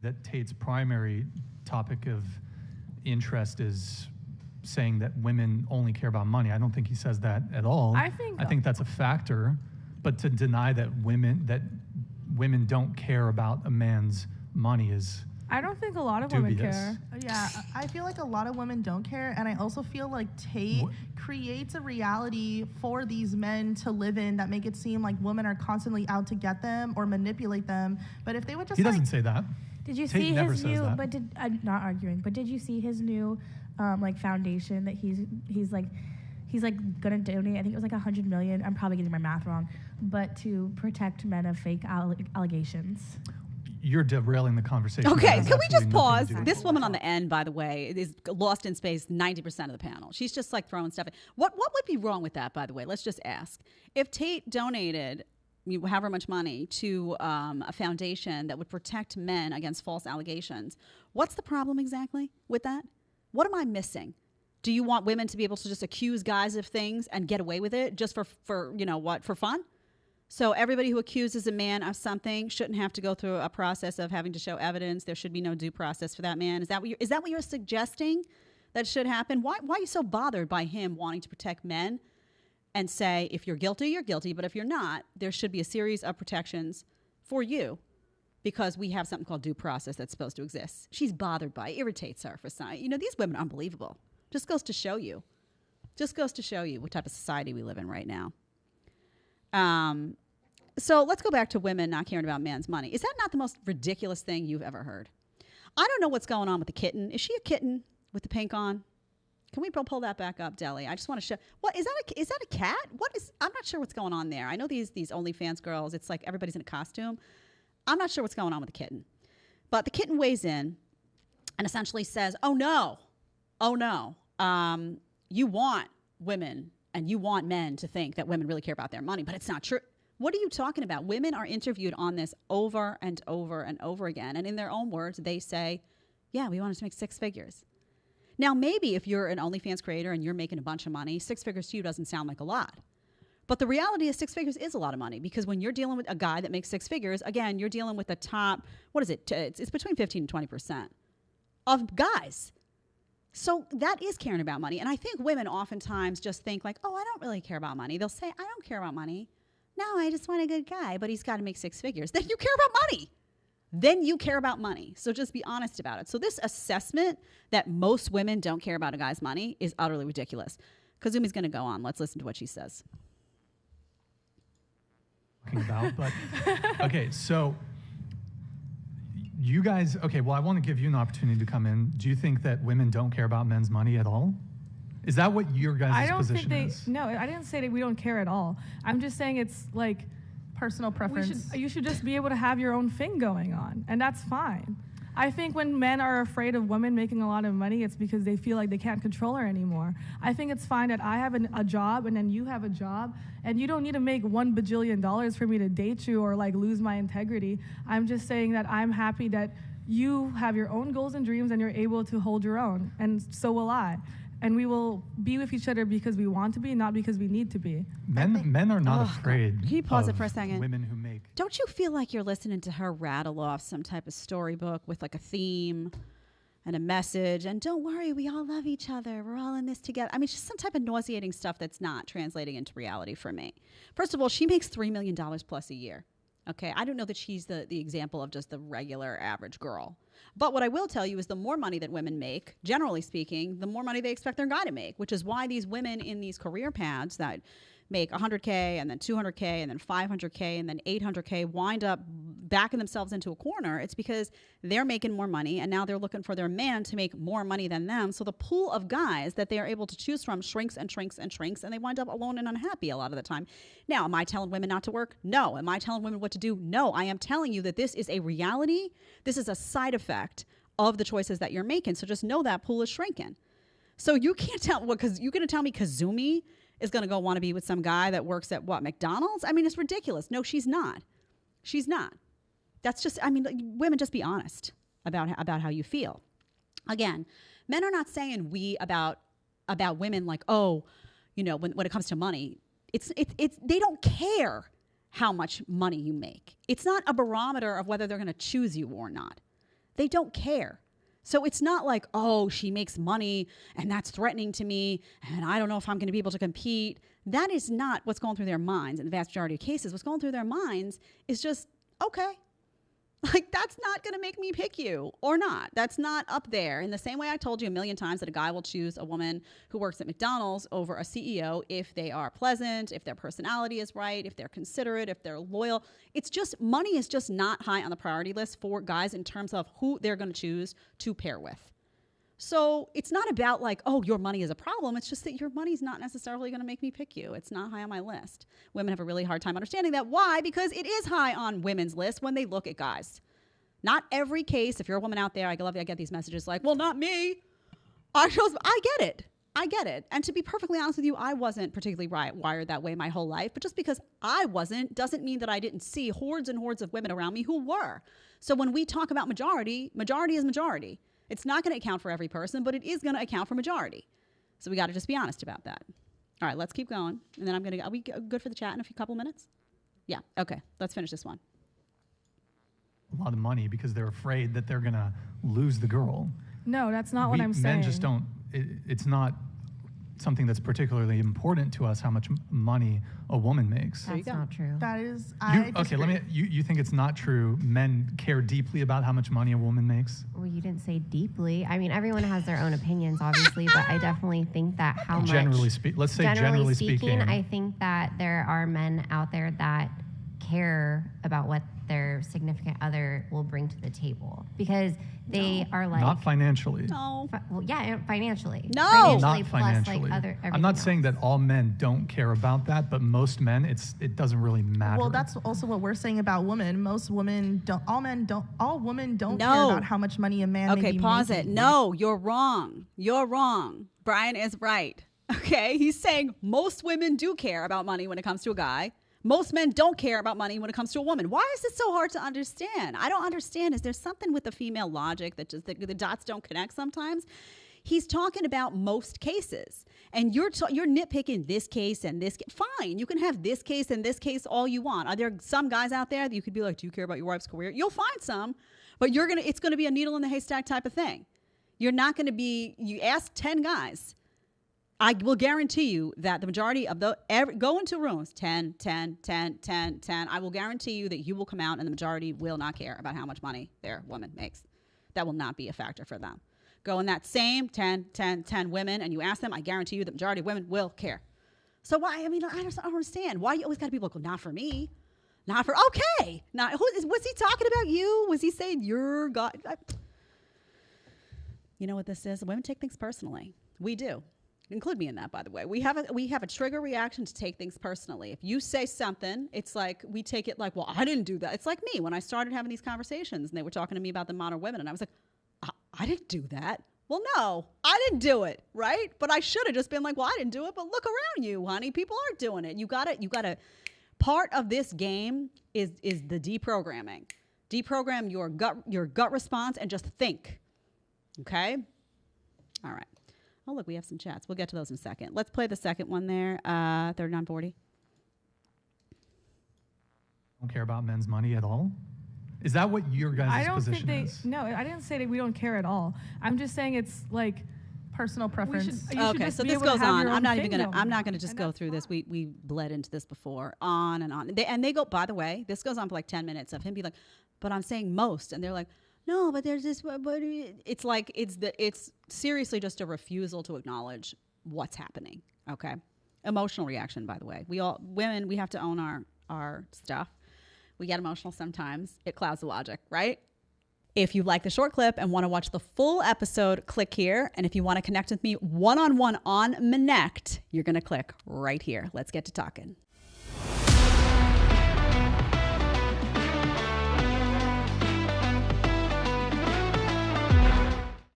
that Tate's primary topic of interest is saying that women only care about money. I don't think he says that at all. I think that's a factor, but to deny that women don't care about a man's money is I don't think a lot of dubious. women care. Yeah, I feel like a lot of women don't care, and I also feel like Tate creates a reality for these men to live in that make it seem like women are constantly out to get them or manipulate them. But if they would just He doesn't say that. Did you Tate see never his says new? that. But I'm not arguing. But did you see his new, foundation that he's gonna donate? I think it was like $100 million. I'm probably getting my math wrong, but to protect men of fake allegations. You're derailing the conversation. Okay, can we just pause? This woman on the end, by the way, is lost in space 90% of the panel. She's just like throwing stuff in. What would be wrong with that, by the way? Let's just ask. If Tate donated however much money to a foundation that would protect men against false allegations, what's the problem exactly with that? What am I missing? Do you want women to be able to just accuse guys of things and get away with it just for fun? So everybody who accuses a man of something shouldn't have to go through a process of having to show evidence. There should be no due process for that man. Is that what you're suggesting that should happen? Why are you so bothered by him wanting to protect men and say, if you're guilty, you're guilty, but if you're not, there should be a series of protections for you because we have something called due process that's supposed to exist. She's bothered by it, irritates her for something. These women are unbelievable. Just goes to show you what type of society we live in right now. So let's go back to women not caring about men's money. Is that not the most ridiculous thing you've ever heard? I don't know what's going on with the kitten. Is she a kitten with the pink on? Can we pull that back up, Deli? I just want to show. What is that a cat? I'm not sure what's going on there. I know these OnlyFans girls, it's like everybody's in a costume. I'm not sure what's going on with the kitten. But the kitten weighs in and essentially says, oh no, you want women and you want men to think that women really care about their money, but it's not true. What are you talking about? Women are interviewed on this over and over and over again. And in their own words, they say, yeah, we want to make 6 figures. Now, maybe if you're an OnlyFans creator and you're making a bunch of money, 6 figures to you doesn't sound like a lot. But the reality is 6 figures is a lot of money because when you're dealing with a guy that makes 6 figures, again, you're dealing with the top, what is it? It's between 15 and 20% of guys. So that is caring about money. And I think women oftentimes just think like, oh, I don't really care about money. They'll say, I don't care about money. No, I just want a good guy, but he's got to make 6 figures. Then you care about money. So just be honest about it. So this assessment that most women don't care about a guy's money is utterly ridiculous. Kazumi's going to go on. Let's listen to what she says. Okay, so you guys, I want to give you an opportunity to come in. Do you think that women don't care about men's money at all? Is that what your guys' position is? No, I didn't say that we don't care at all. I'm just saying it's like personal preference. You should just be able to have your own thing going on, and that's fine. I think when men are afraid of women making a lot of money, it's because they feel like they can't control her anymore. I think it's fine that I have a job and then you have a job, and you don't need to make $1 bajillion for me to date you or like lose my integrity. I'm just saying that I'm happy that you have your own goals and dreams and you're able to hold your own, and so will I. And we will be with each other because we want to be, not because we need to be. Men are not afraid. Can you pause it for a second? Women who make. Don't you feel like you're listening to her rattle off some type of storybook with like a theme and a message? And don't worry, we all love each other. We're all in this together. I mean, it's just some type of nauseating stuff that's not translating into reality for me. First of all, she makes $3 million plus a year. Okay, I don't know that she's the example of just the regular average girl. But what I will tell you is the more money that women make, generally speaking, the more money they expect their guy to make, which is why these women in these career paths that make $100K and then $200K and then $500K and then $800K wind up backing themselves into a corner. It's because they're making more money and now they're looking for their man to make more money than them. So the pool of guys that they are able to choose from shrinks and shrinks and shrinks, and they wind up alone and unhappy a lot of the time. Now, am I telling women not to work? No. Am I telling women what to do? No. I am telling you that this is a reality. This is a side effect of the choices that you're making. So just know that pool is shrinking. So you can't tell, because you're going to tell me Kazumi is going to go want to be with some guy that works at McDonald's? I mean, it's ridiculous. No, she's not. She's not. That's just, women, just be honest about how you feel. Again, men are not saying we about women like, oh, when it comes to money, it's they don't care how much money you make. It's not a barometer of whether they're going to choose you or not. They don't care. So it's not like, oh, she makes money and that's threatening to me and I don't know if I'm going to be able to compete. That is not what's going through their minds in the vast majority of cases. What's going through their minds is just, okay, like that's not going to make me pick you or not. That's not up there. In the same way I told you a million times that a guy will choose a woman who works at McDonald's over a CEO if they are pleasant, if their personality is right, if they're considerate, if they're loyal. It's just, money is just not high on the priority list for guys in terms of who they're going to choose to pair with. So it's not about like, oh, your money is a problem. It's just that your money's not necessarily going to make me pick you. It's not high on my list. Women have a really hard time understanding that. Why? Because it is high on women's list when they look at guys. Not every case. If you're a woman out there, I get these messages like, well, not me. I get it. I get it. And to be perfectly honest with you, I wasn't particularly wired that way my whole life. But just because I wasn't doesn't mean that I didn't see hordes and hordes of women around me who were. So when we talk about majority is majority. It's not going to account for every person, but it is going to account for majority. So we got to just be honest about that. All right, let's keep going. And then are we good for the chat in a couple minutes? Yeah, okay. Let's finish this one. A lot of money because they're afraid that they're going to lose the girl. No, that's not what I'm saying. Men just don't, it's not something that's particularly important to us how much money a woman makes. That's not true. That is, you think it's not true men care deeply about how much money a woman makes? Well, you didn't say deeply. I mean, everyone has their own opinions, obviously, but I definitely think that generally speaking, I think that there are men out there that care about what their significant other will bring to the table because they are like not financially. No. Well, yeah, financially. No, not financially. Plus, like, I'm not saying that all men don't care about that, but most men, it doesn't really matter. Well, that's also what we're saying about women. Most women don't. All women don't care about how much money a man. Okay, pause it. No, you're wrong. You're wrong. Brian is right. Okay, he's saying most women do care about money when it comes to a guy. Most men don't care about money when it comes to a woman. Why is it so hard to understand? I don't understand. Is there something with the female logic that just the dots don't connect sometimes? He's talking about most cases. And you're nitpicking this case and this. Fine, you can have this case and this case all you want. Are there some guys out there that you could be like, do you care about your wife's career? You'll find some, but it's going to be a needle in the haystack type of thing. You're not going to be, you ask 10 guys. I will guarantee you that the majority of go into rooms, 10. I will guarantee you that you will come out and the majority will not care about how much money their woman makes. That will not be a factor for them. Go in that same 10 women and you ask them, I guarantee you the majority of women will care. So why, I don't understand. Why you always got to be like, well, not for me. Not for, okay. Was he talking about you? Was he saying your God? You know what this is? Women take things personally. We do. Include me in that, by the way. We have a trigger reaction to take things personally. If you say something, it's like we take it like, well, I didn't do that. It's like me when I started having these conversations and they were talking to me about the modern women and I was like, I didn't do that. Well, no, I didn't do it, right? But I should have just been like, well, I didn't do it, but look around you, honey. People are doing it. You gotta part of this game is the deprogramming. Deprogram your gut response and just think. Okay? All right. Oh, look, we have some chats. We'll get to those in a second. Let's play the second one there, 3940. Don't care about men's money at all? Is that what your guys' position is? No, I didn't say that we don't care at all. I'm just saying it's like personal preference. Okay, so this goes on. I'm not gonna just go through this. We bled into this before, on and on. They go, by the way, this goes on for like 10 minutes of him being like, but I'm saying most, and they're like, no, but there's this, but it's like, it's seriously just a refusal to acknowledge what's happening. Okay. Emotional reaction, by the way. Women, we have to own our stuff. We get emotional sometimes. It clouds the logic, right? If you like the short clip and want to watch the full episode, click here. And if you want to connect with me one-on-one on Connect, you're going to click right here. Let's get to talking.